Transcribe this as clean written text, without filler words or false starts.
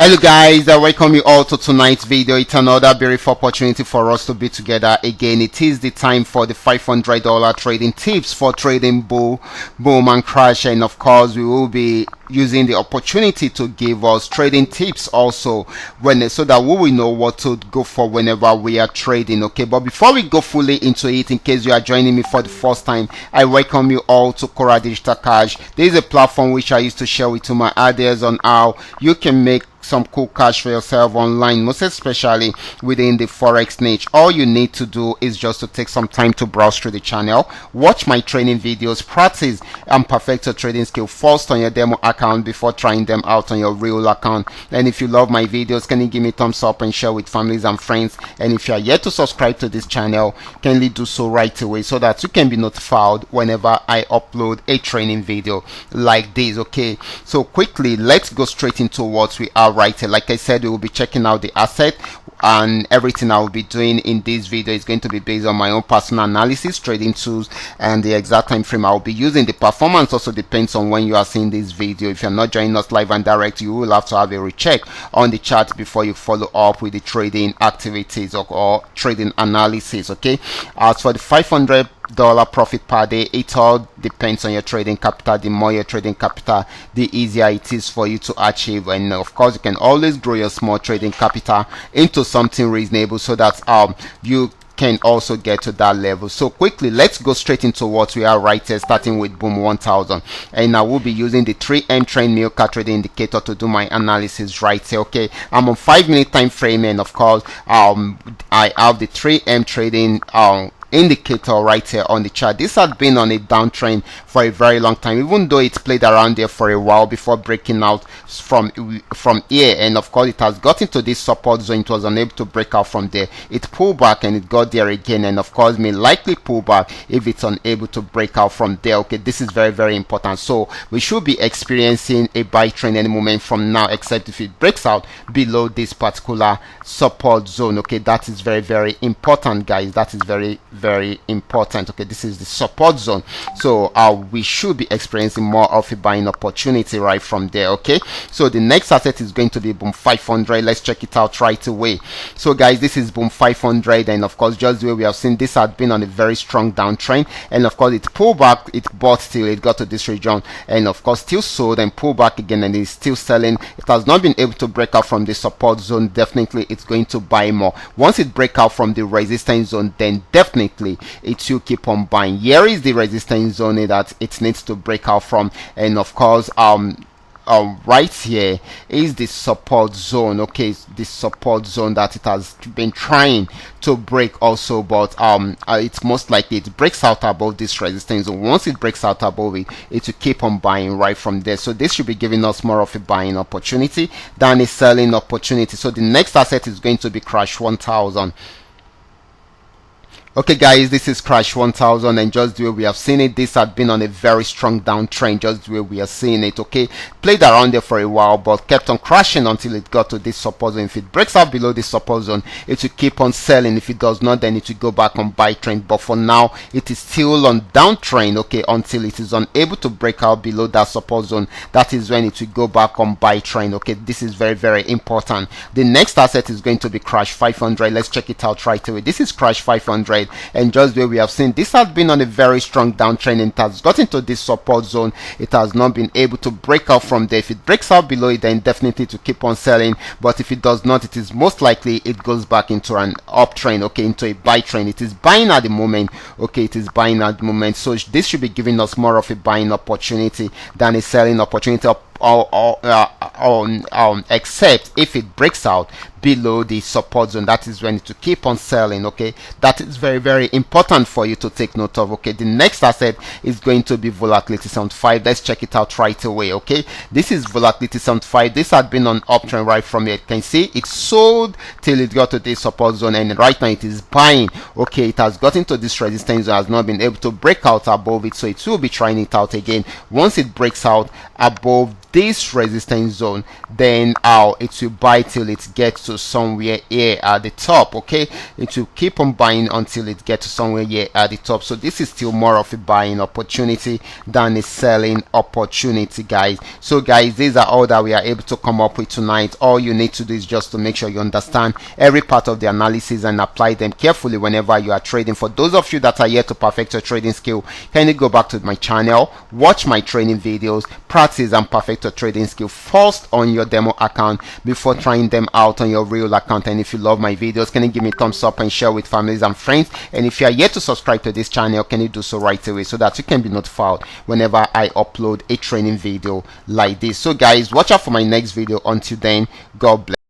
Hello guys, I welcome you all to tonight's video. It's another beautiful opportunity for us to be together again. It is the time for the $500 trading tips for trading bull, boom and crash, and of course we will be using the opportunity to give us trading tips also so that we will know what to go for whenever we are trading. Okay, but before we go fully into it, in case you are joining me for the first time, I welcome you all to Qora Digital Cash. This is a platform which I used to share with you my ideas on how you can make some cool cash for yourself online, most especially within the forex niche. All you need to do is just to take some time to browse through the channel, watch my training videos, practice and perfect your trading skill first on your demo account before trying them out on your real account. And if you love my videos, can you give me a thumbs up and share with families and friends? And if you are yet to subscribe to this channel, kindly do so right away so that you can be notified whenever I upload a training video like this. Okay, so quickly let's go straight into what we are right here. Like I said, we will be checking out the asset, and everything I will be doing in this video is going to be based on my own personal analysis, trading tools, and the exact time frame I will be using. The performance also depends on when you are seeing this video. If you're not joining us live and direct, you will have to have a recheck on the chart before you follow up with the trading activities or trading analysis. Okay, as for the $500 profit per day, it all depends on your trading capital. The more your trading capital, the easier it is for you to achieve. And of course, you can always grow your small trading capital into something reasonable so that you can also get to that level. So quickly, let's go straight into what we are right here, starting with boom 1000, and I will be using the 3M trend Milka trading indicator to do my analysis right here. Okay, I'm on 5-minute time frame, and of course I have the 3M trading indicator right here on the chart. This had been on a downtrend for a very long time, even though it played around there for a while before breaking out from here, and of course it has got into this support zone. It was unable to break out from there. It pulled back and it got there again, and of course may likely pull back if it's unable to break out from there. Okay, this is very important. So we should be experiencing a buy trend any moment from now, except if it breaks out below this particular support zone. Okay, that is very important, guys. That is very important. Okay, this is the support zone, so we should be experiencing more of a buying opportunity right from there. Okay, so the next asset is going to be boom 500. Let's check it out right away. So guys, this is boom 500, and of course just the way we have seen, this had been on a very strong downtrend, and of course it pulled back, it bought till it got to this region, and of course still sold and pulled back again, and it's still selling. It has not been able to break out from the support zone. Definitely it's going to buy more. Once it break out from the resistance zone, then definitely it will keep on buying. Here is the resistance zone that it needs to break out from, and of course right here is the support zone. Okay, this support zone that it has been trying to break also, but it's most likely it breaks out above this resistance zone. Once it breaks out above it, it will keep on buying right from there. So this should be giving us more of a buying opportunity than a selling opportunity. So the next asset is going to be crash 1000. Okay guys, this is crash 1000, and just the way we have seen it, this had been on a very strong downtrend, just the way we are seeing it. Okay, played around there for a while but kept on crashing until it got to this support zone. If it breaks out below this support zone, it will keep on selling. If it does not, then it will go back on buy trend, but for now it is still on downtrend. Okay, until it is unable to break out below that support zone, that is when it will go back on buy trend. Okay, this is very important. The next asset is going to be crash 500. Let's check it out right away. This is crash 500, and just the way we have seen, this has been on a very strong downtrend, and it has got into this support zone. It has not been able to break out from there. If it breaks out below it, then definitely to keep on selling, but if it does not, it is most likely it goes back into an uptrend. Okay, into a buy trend. It is buying at the moment. Okay, it is buying at the moment, so this should be giving us more of a buying opportunity than a selling opportunity, except if it breaks out below the support zone. That is when it will keep on selling. Okay, that is very important for you to take note of. Okay, the next asset is going to be volatility 75. Let's check it out right away. Okay, this is volatility 75. This had been on uptrend right from here. You can see it sold till it got to this support zone, and right now it is buying. Okay, it has gotten to this resistance zone, has not been able to break out above it, so it will be trying it out again. Once it breaks out above this resistance zone, then it will buy till it gets to to somewhere here at the top. Okay, it will keep on buying until it gets to somewhere here at the top. So this is still more of a buying opportunity than a selling opportunity, guys. So guys, these are all that we are able to come up with tonight. All you need to do is just to make sure you understand every part of the analysis and apply them carefully whenever you are trading. For those of you that are yet to perfect your trading skill, kindly go back to my channel, watch my training videos, practice and perfect your trading skill first on your demo account before trying them out on your real account. And if you love my videos, can you give me a thumbs up and share with families and friends? And if you are yet to subscribe to this channel, can you do so right away so that you can be notified whenever I upload a training video like this. So guys, watch out for my next video. Until then, God bless.